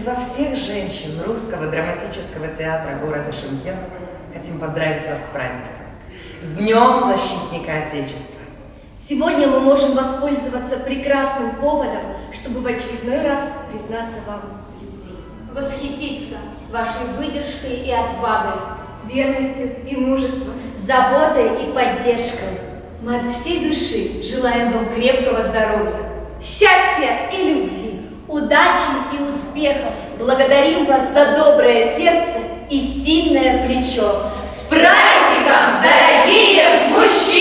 за всех женщин Русского драматического театра города Шымкент хотим поздравить вас с праздником. С Днем Защитника Отечества! Сегодня мы можем воспользоваться прекрасным поводом, чтобы в очередной раз признаться вам в любви. Восхититься вашей выдержкой и отвагой, верностью и мужеством, заботой и поддержкой. Мы от всей души желаем вам крепкого здоровья, Счастья и любви! удачи и успехов. Благодарим вас за доброе сердце и сильное плечо. С праздником, дорогие мужчины!